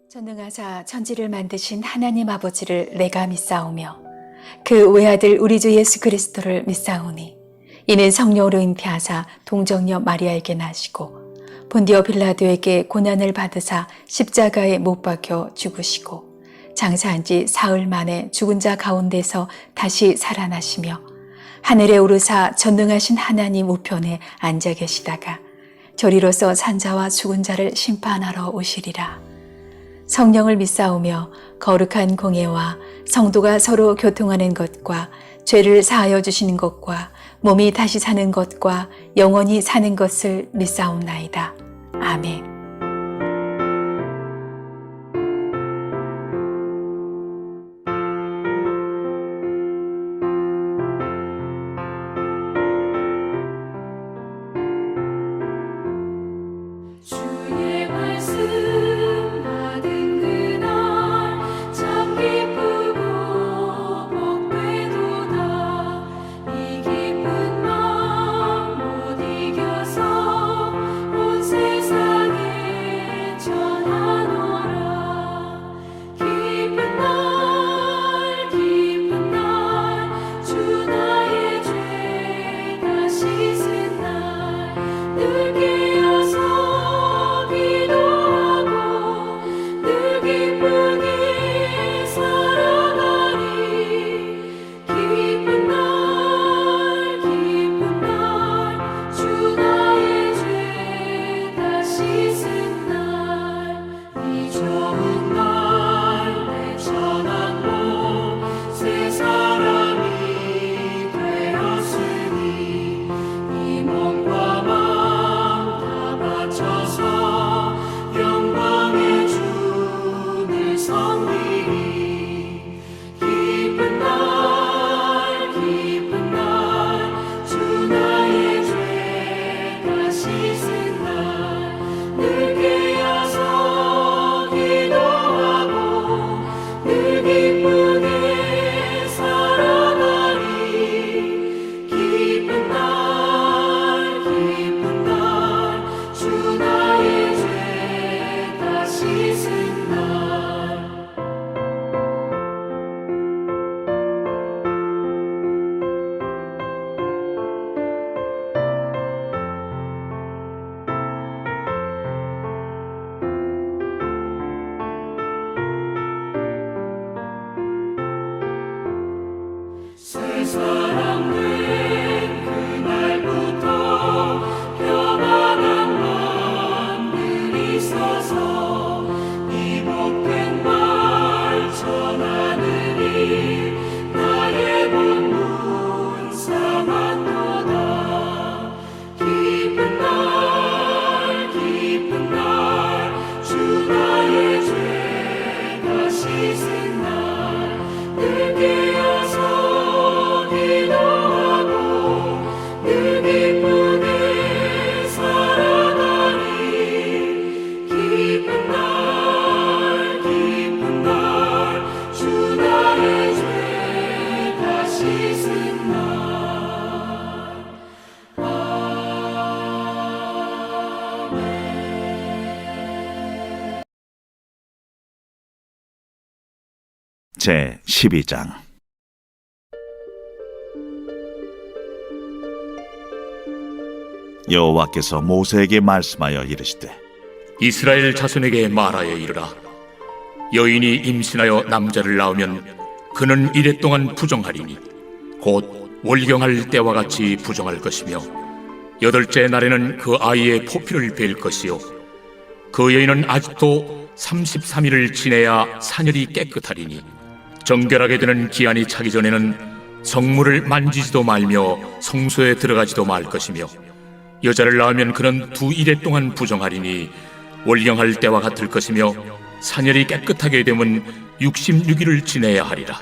전능하사 천지를 만드신 하나님 아버지를 내가 믿사오며 그 외아들 우리 주 예수 그리스도를 믿사오니 이는 성령으로 잉태하사 동정녀 마리아에게 나시고 본디오 빌라도에게 고난을 받으사 십자가에 못 박혀 죽으시고 장사한 지 사흘 만에 죽은 자 가운데서 다시 살아나시며 하늘에 오르사 전능하신 하나님 우편에 앉아 계시다가 저리로서 산자와 죽은 자를 심판하러 오시리라. 성령을 믿사오며 거룩한 공예와 성도가 서로 교통하는 것과 죄를 사하여 주시는 것과 몸이 다시 사는 것과 영원히 사는 것을 믿사옵나이다. 아멘. 주의 말씀 받은 그날 참 기쁘고 복되도다. 이 기쁜 마음 못 이겨서 온 세상에 전하노라. 기쁜 날 주 나의 죄 다 씻은 날 늘 깨어서 기도하고 늘 기쁘게 살아가리. 기쁜 날 주 나의 죄 다 씻은 날 이 좋은 날 내 전한 몸 새 사람이 되었으니 이 몸과 마음 다 바쳐서 영광의 주를 섬기리. 기쁜 날 주 나의 죄 다 씻은 날 늘 깨어서 기도하고 늘 기쁘게 살아가리. 기쁜 날 주 나의 죄 다 씻은 날 새 사람 된 그날부터 평안한 마음이 있어서 이 복된 말 전하느니 나의 본문 삼았도다. 기쁜 날 주 나의 죄 다 씻은 날 늘 깨어서 기도하고 늘 기쁘게 살아가리. 기쁜 날 주 나의 죄 다 씻은 날 제 12장 여호와께서 모세에게 말씀하여 이르시되 이스라엘 자손에게 말하여 이르라. 여인이 임신하여 남자를 낳으면 그는 이래 동안 부정하리니 곧 월경할 때와 같이 부정할 것이며 여덟째 날에는 그 아이의 포피를 벨 것이요 그 여인은 아직도 33일을 지내야 사녀리 깨끗하리니 정결하게 되는 기한이 차기 전에는 성물을 만지지도 말며 성소에 들어가지도 말 것이며 여자를 낳으면 그는 2일에 동안 부정하리니 월경할 때와 같을 것이며 사녀리 깨끗하게 되면 66일을 지내야 하리라.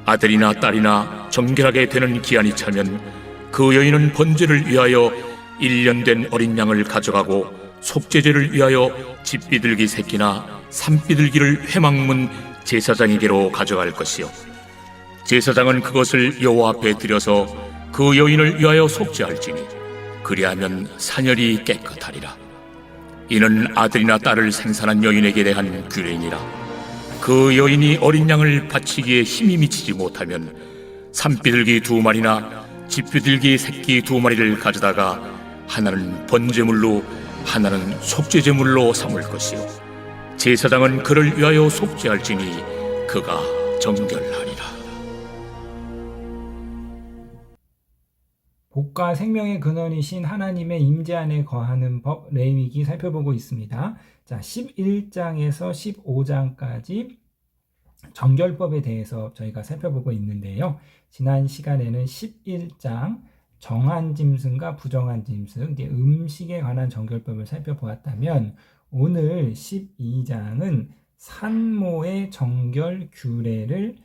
아들이나 딸이나 정결하게 되는 기한이 차면 그 여인은 번제를 위하여 1년 된 어린 양을 가져가고 속죄제를 위하여 집비둘기 새끼나 산비둘기를 회막문 제사장에게로 가져갈 것이요 제사장은 그것을 여호와 앞에 드려서 그 여인을 위하여 속죄할지니 그리하면 사녀리 깨끗하리라. 이는 아들이나 딸을 생산한 여인에게 대한 규례니라. 그 여인이 어린 양을 바치기에 힘이 미치지 못하면 산비둘기 2마리나 집비둘기 새끼 2마리를 가져다가 하나는 번제물로 하나는 속죄제물로 삼을 것이요 제사장은 그를 위하여 속죄할지니 그가 정결하리라. 복과 생명의 근원이신 하나님의 임재 안에 거하는 법 레위기 살펴보고 있습니다. 자, 11장에서 15장까지 정결법에 대해서 저희가 살펴보고 있는데요. 지난 시간에는 11장 정한 짐승과 부정한 짐승, 음식에 관한 정결법을 살펴보았다면 오늘 12장은 산모의 정결 규례를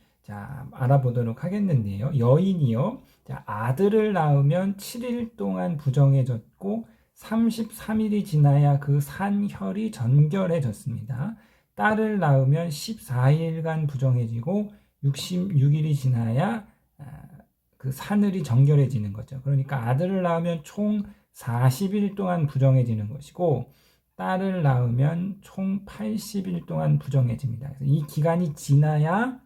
알아보도록 하겠는데요. 여인이요, 아들을 낳으면 7일 동안 부정해졌고 33일이 지나야 그 산혈이 정결해졌습니다. 딸을 낳으면 14일간 부정해지고 66일이 지나야 그 사늘이 정결해지는 거죠. 그러니까 아들을 낳으면 총 40일 동안 부정해지는 것이고 딸을 낳으면 총 80일 동안 부정해집니다. 그래서 이 기간이 지나야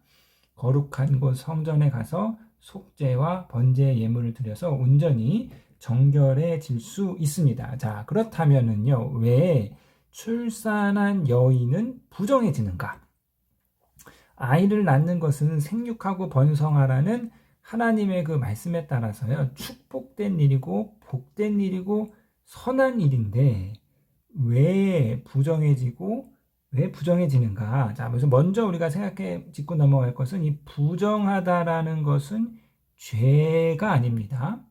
거룩한 곳 성전에 가서 속죄와 번제 예물을 드려서 온전히 정결해질 수 있습니다. 자, 그렇다면은요, 왜 출산한 여인은 부정해지는가? 아이를 낳는 것은 생육하고 번성하라는 하나님의 그 말씀에 따라서요, 축복된 일이고 복된 일이고 선한 일인데 왜 부정해지고 왜 부정해지는가? 자, 그래서 먼저 우리가 생각해 짚고 넘어갈 것은 이 부정하다라는 것은 죄가 아닙니다.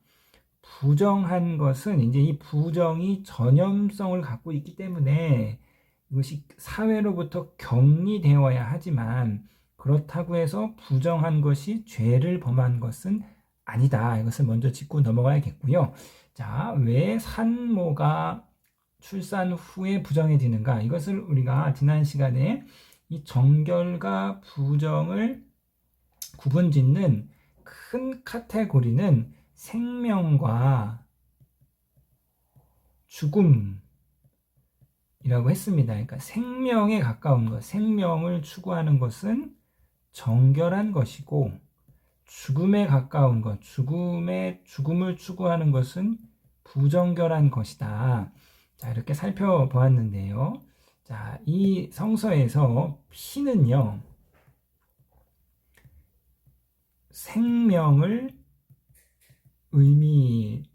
부정한 것은 이제 이 부정이 전염성을 갖고 있기 때문에 이것이 사회로부터 격리되어야 하지만 그렇다고 해서 부정한 것이 죄를 범한 것은 아니다. 이것을 먼저 짚고 넘어가야겠고요. 자, 왜 산모가 출산 후에 부정해지는가? 이것을 우리가 지난 시간에 이 정결과 부정을 구분짓는 큰 카테고리는 생명과 죽음이라고 했습니다. 그러니까 생명에 가까운 것, 생명을 추구하는 것은 정결한 것이고 죽음에 가까운 것, 죽음을 추구하는 것은 부정결한 것이다. 자, 이렇게 살펴보았는데요. 자, 이 성서에서 피는요, 생명을 의미합니다.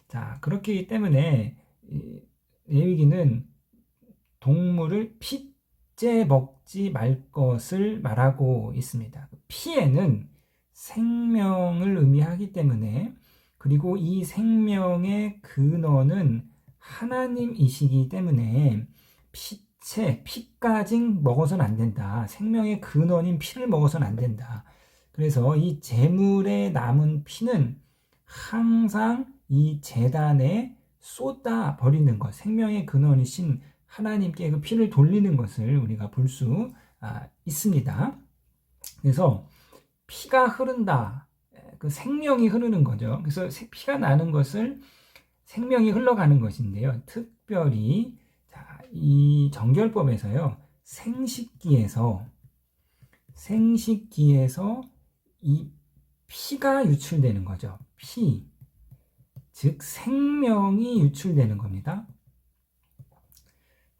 자, 그렇기 때문에 레위기는 동물을 핏째 먹지 말 것을 말하고 있습니다. 피에는 생명을 의미하기 때문에, 그리고 이 생명의 근원은 하나님이시기 때문에 피까지 먹어서는 안 된다. 생명의 근원인 피를 먹어서는 안 된다. 그래서 이 제물에 남은 피는 항상 이 제단에 쏟아 버리는 것, 생명의 근원이신 하나님께 그 피를 돌리는 것을 우리가 볼 수 있습니다. 그래서 피가 흐른다. 그 생명이 흐르는 거죠. 그래서 피가 나는 것을 생명이 흘러가는 것인데요. 특별히 이 정결법에서요, 생식기에서 이 피가 유출되는 거죠. 피, 즉 생명이 유출되는 겁니다.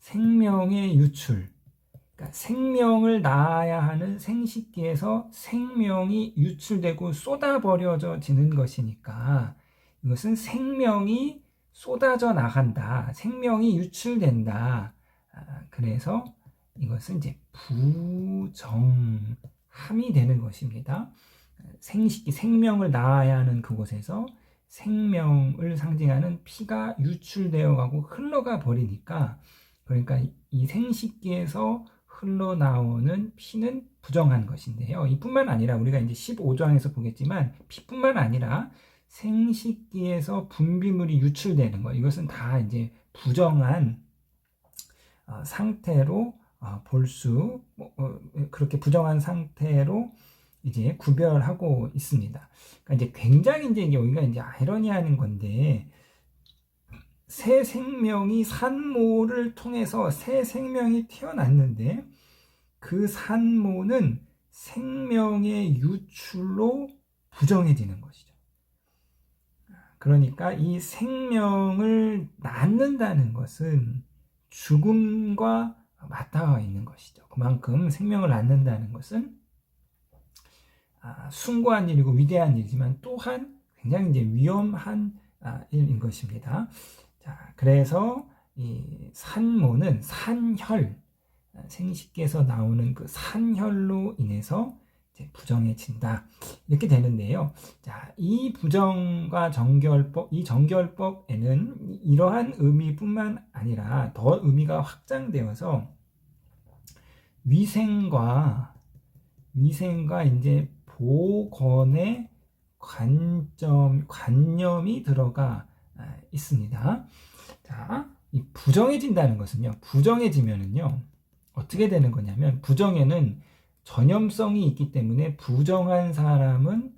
생명의 유출, 그러니까 생명을 낳아야 하는 생식기에서 생명이 유출되고 쏟아버려지는 것이니까 이것은 생명이 쏟아져 나간다. 생명이 유출된다. 그래서 이것은 이제 부정함이 되는 것입니다. 생식기, 생명을 낳아야 하는 그곳에서 생명을 상징하는 피가 유출되어 가고 흘러가 버리니까, 그러니까 이 생식기에서 흘러나오는 피는 부정한 것인데요. 이뿐만 아니라 우리가 이제 15장에서 보겠지만 피뿐만 아니라 생식기에서 분비물이 유출되는 것, 이것은 다 이제 부정한 상태로 그렇게 부정한 상태로 이제 구별하고 있습니다. 그러니까 이제 굉장히 이제 여기가 이제 아이러니한 건데, 새 생명이 산모를 통해서 새 생명이 태어났는데 그 산모는 생명의 유출로 부정해지는 것이죠. 그러니까 이 생명을 낳는다는 것은 죽음과 맞닿아 있는 것이죠. 그만큼 생명을 낳는다는 것은 숭고한 일이고 위대한 일이지만 또한 굉장히 이제 위험한 일인 것입니다. 자, 그래서 이 산모는 산혈, 생식기에서 나오는 그 산혈로 인해서 이제 부정해진다. 이렇게 되는데요. 자, 이 부정과 정결법, 이 정결법에는 이러한 의미뿐만 아니라 더 의미가 확장되어서 위생과 이제 보건의 관념이 들어가 있습니다. 자, 이 부정해진다는 것은요. 부정해지면은요. 어떻게 되는 거냐면 부정에는 전염성이 있기 때문에 부정한 사람은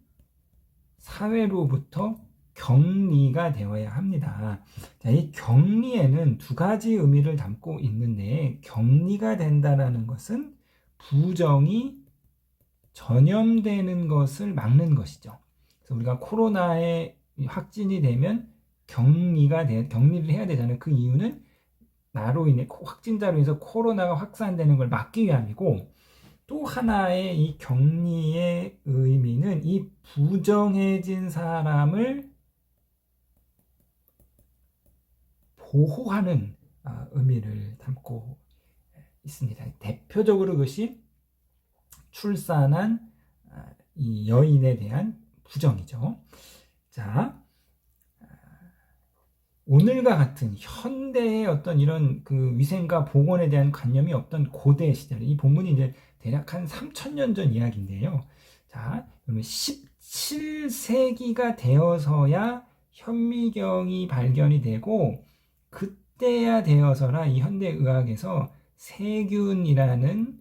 사회로부터 격리가 되어야 합니다. 자, 이 격리에는 두 가지 의미를 담고 있는데 격리가 된다는 것은 부정이 전염되는 것을 막는 것이죠. 그래서 우리가 코로나에 확진이 되면 격리를 해야 되잖아요. 그 이유는 나로 인해 확진자로 인해서 코로나가 확산되는 걸 막기 위함이고 또 하나의 이 격리의 의미는 이 부정해진 사람을 보호하는 의미를 담고 있습니다. 대표적으로 그것이 출산한 이 여인에 대한 부정이죠. 자, 오늘과 같은 현대의 어떤 이런 그 위생과 보건에 대한 관념이 없던 고대 시절, 이 본문이 이제 대략 한 3000년 전 이야기인데요. 자, 그러면 17세기가 되어서야 현미경이 발견이 되고 그때야 되어서라 이 현대의학에서 세균이라는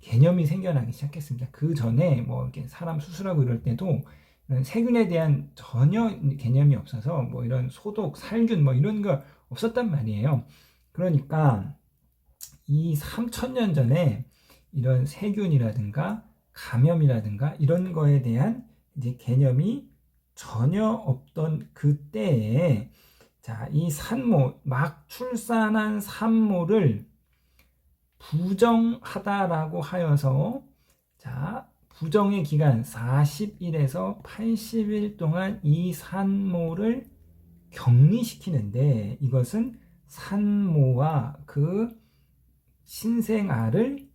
개념이 생겨나기 시작했습니다. 그 전에 뭐 이렇게 사람 수술하고 이럴 때도 이런 세균에 대한 전혀 개념이 없어서 뭐 이런 소독, 살균 뭐 이런 거 없었단 말이에요. 그러니까 이 3000년 전에 이런 세균이라든가 감염이라든가 이런 거에 대한 이제 개념이 전혀 없던 그때에 자, 이 산모, 막 출산한 산모를 부정하다라고 하여서 자, 부정의 기간 40일에서 80일 동안 이 산모를 격리시키는데 이것은 산모와 그 신생아를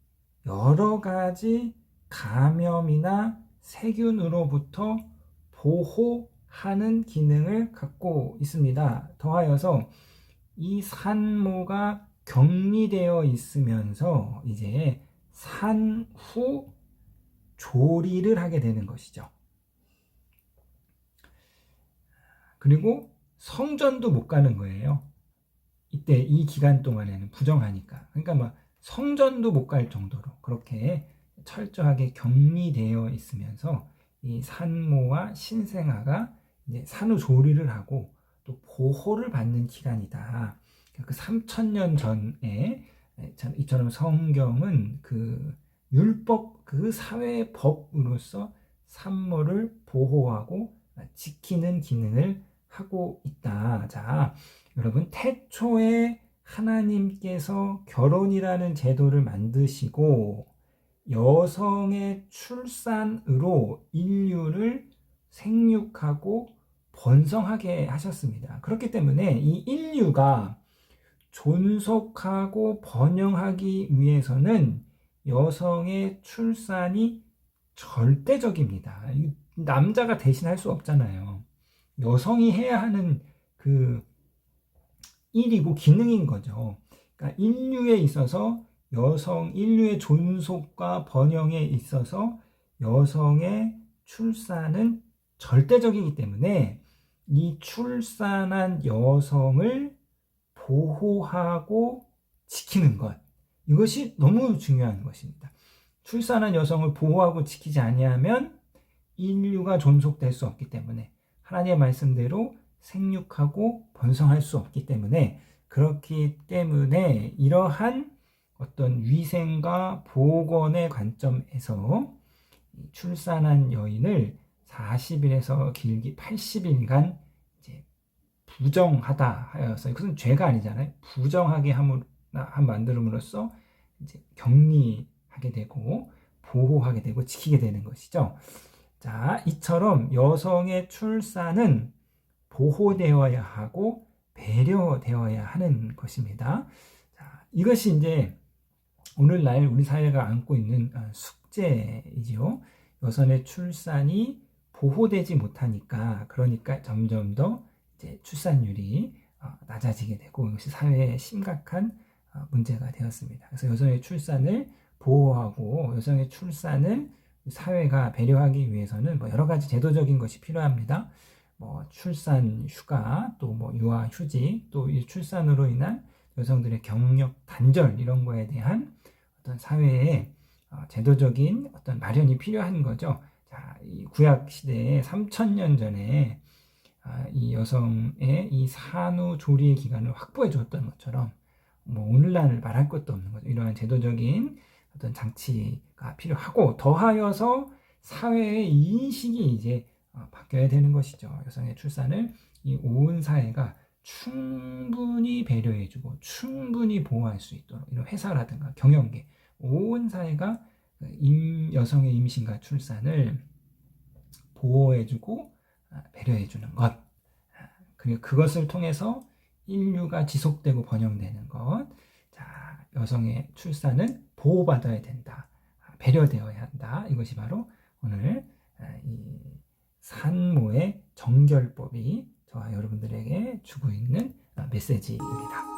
여러 가지 감염이나 세균으로부터 보호하는 기능을 갖고 있습니다. 더하여서 이 산모가 격리되어 있으면서 이제 산후 조리를 하게 되는 것이죠. 그리고 성전도 못 가는 거예요. 이때 이 기간 동안에는 부정하니까. 그러니까 막 성전도 못 갈 정도로 그렇게 철저하게 격리되어 있으면서 이 산모와 신생아가 이제 산후조리를 하고 또 보호를 받는 기간이다. 그 3000년 전에 이처럼 성경은 그 율법, 그 사회의 법으로서 산모를 보호하고 지키는 기능을 하고 있다. 자, 여러분 태초에 하나님께서 결혼이라는 제도를 만드시고 여성의 출산으로 인류를 생육하고 번성하게 하셨습니다. 그렇기 때문에 이 인류가 존속하고 번영하기 위해서는 여성의 출산이 절대적입니다. 남자가 대신할 수 없잖아요. 여성이 해야 하는 그 일이고 기능인 거죠. 그러니까 인류에 있어서 인류의 존속과 번영에 있어서 여성의 출산은 절대적이기 때문에 이 출산한 여성을 보호하고 지키는 것, 이것이 너무 중요한 것입니다. 출산한 여성을 보호하고 지키지 아니하면 인류가 존속될 수 없기 때문에 하나님의 말씀대로 생육하고 번성할 수 없기 때문에, 그렇기 때문에 이러한 어떤 위생과 보건의 관점에서 출산한 여인을 40일에서 길기 80일간 이제 부정하다 하여서, 이것은 죄가 아니잖아요. 부정하게 만들음으로써 이제 격리하게 되고 보호하게 되고 지키게 되는 것이죠. 자, 이처럼 여성의 출산은 보호되어야 하고 배려되어야 하는 것입니다. 자, 이것이 이제 오늘날 우리 사회가 안고 있는 숙제이지요. 여성의 출산이 보호되지 못하니까, 그러니까 점점 더 이제 출산율이 낮아지게 되고, 이것이 사회에 심각한 문제가 되었습니다. 그래서 여성의 출산을 보호하고 여성의 출산을 사회가 배려하기 위해서는 여러 가지 제도적인 것이 필요합니다. 출산 휴가, 또 유아 휴직, 또 이 출산으로 인한 여성들의 경력 단절, 이런 거에 대한 어떤 사회의 제도적인 어떤 마련이 필요한 거죠. 자, 이 구약 시대에 3000년 전에 이 여성의 이 산후조리의 기간을 확보해 줬던 것처럼 오늘날 말할 것도 없는 거죠. 이러한 제도적인 어떤 장치가 필요하고, 더하여서 사회의 인식이 이제 바뀌어야 되는 것이죠. 여성의 출산을 이 온 사회가 충분히 배려해주고 충분히 보호할 수 있도록, 이런 회사라든가 경영계, 온 사회가 여성의 임신과 출산을 보호해주고 배려해주는 것, 그리고 그것을 통해서 인류가 지속되고 번영되는 것. 자, 여성의 출산은 보호받아야 된다, 배려되어야 한다. 이것이 바로 오늘 이 산모의 정결법이 저와 여러분들에게 주고 있는 메시지입니다.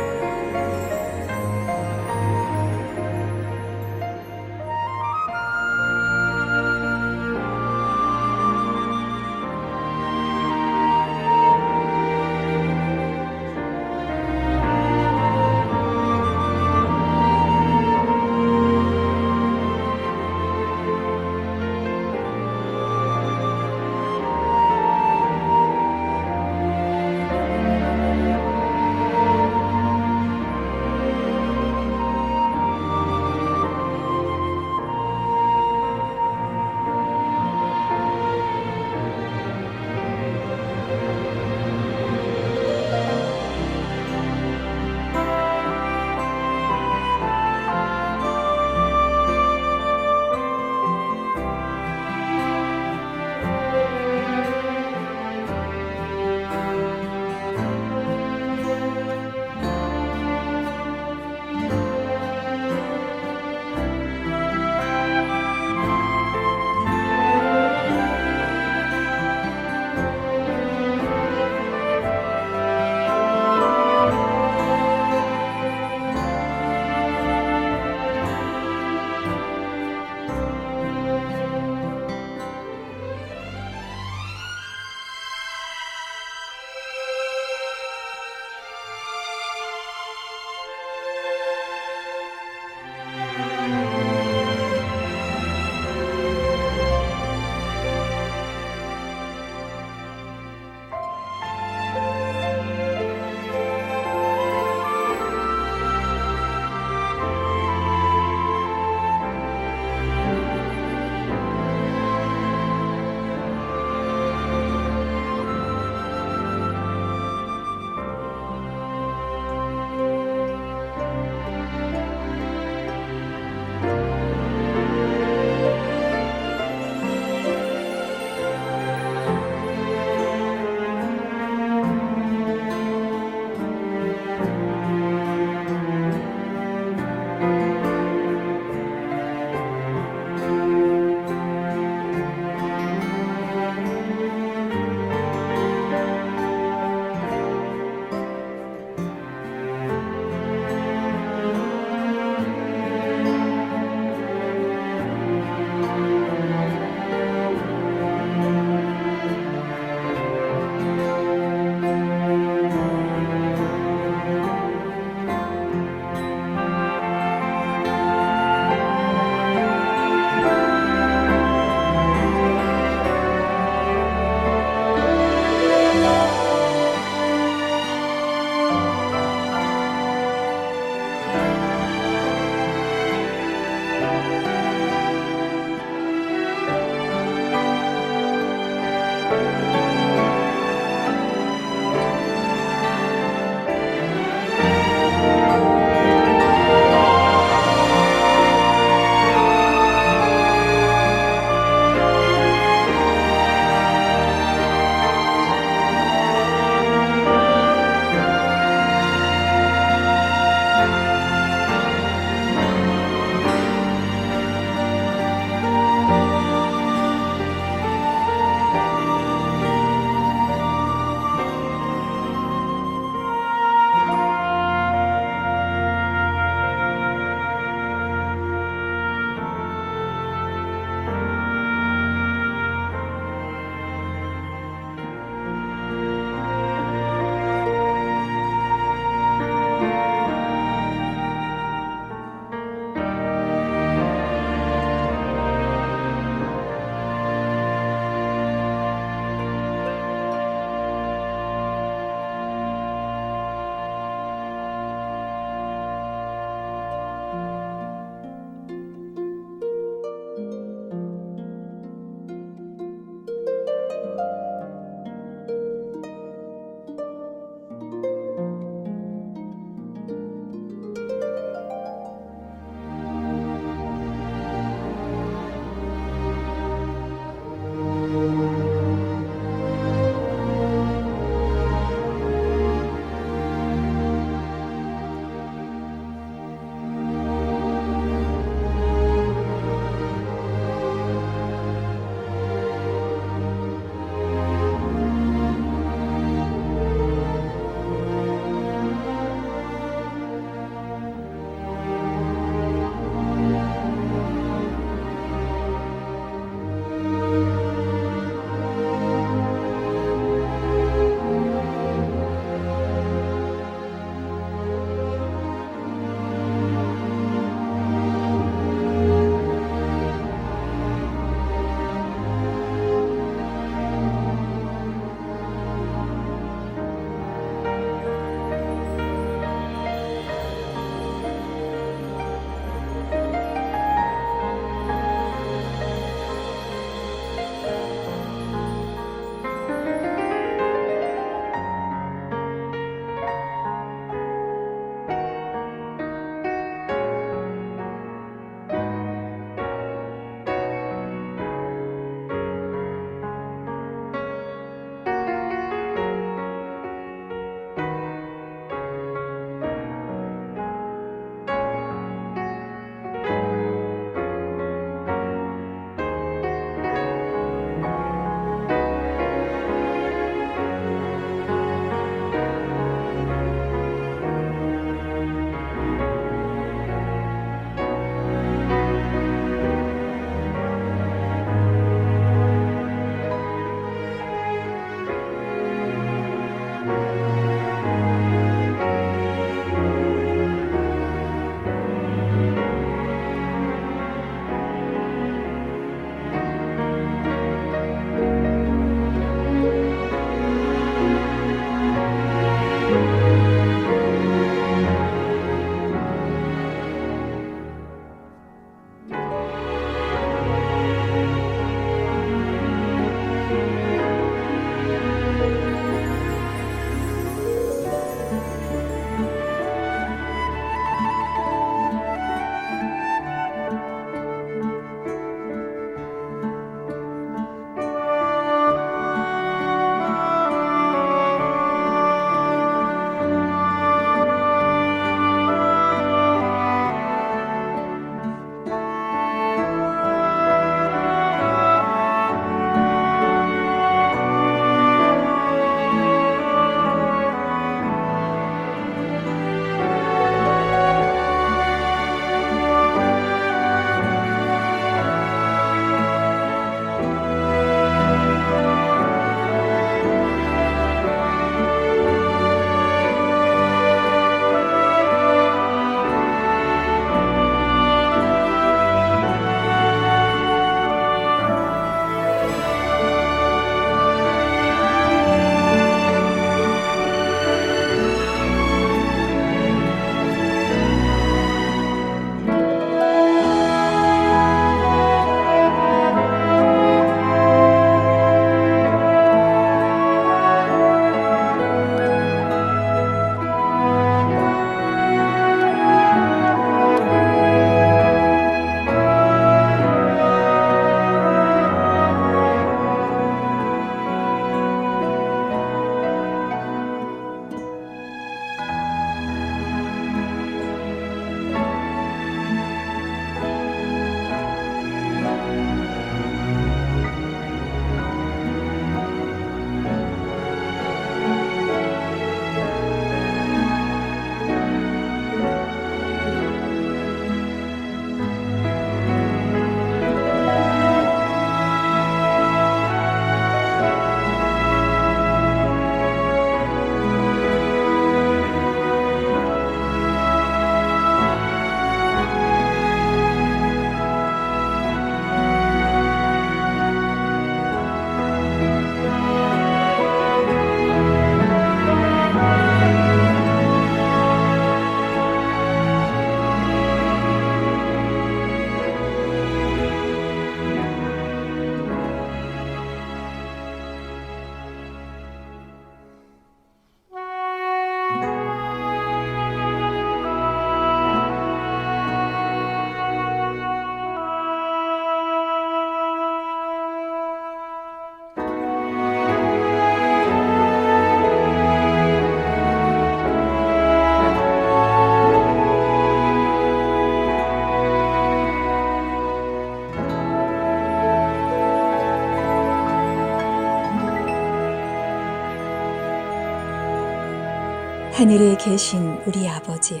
하늘에 계신 우리 아버지여,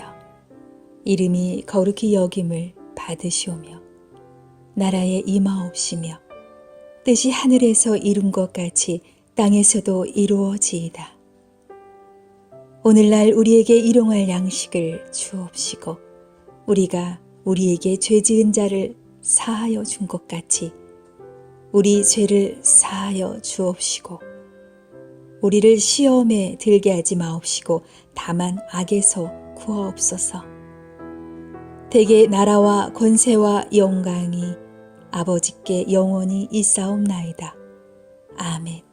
이름이 거룩히 여김을 받으시오며 나라에 임하옵시며 뜻이 하늘에서 이룬 것 같이 땅에서도 이루어지이다. 오늘날 우리에게 일용할 양식을 주옵시고 우리가 우리에게 죄 지은 자를 사하여 준 것 같이 우리 죄를 사하여 주옵시고 우리를 시험에 들게 하지 마옵시고 다만 악에서 구하옵소서. 대개 나라와 권세와 영광이 아버지께 영원히 있사옵나이다. 아멘.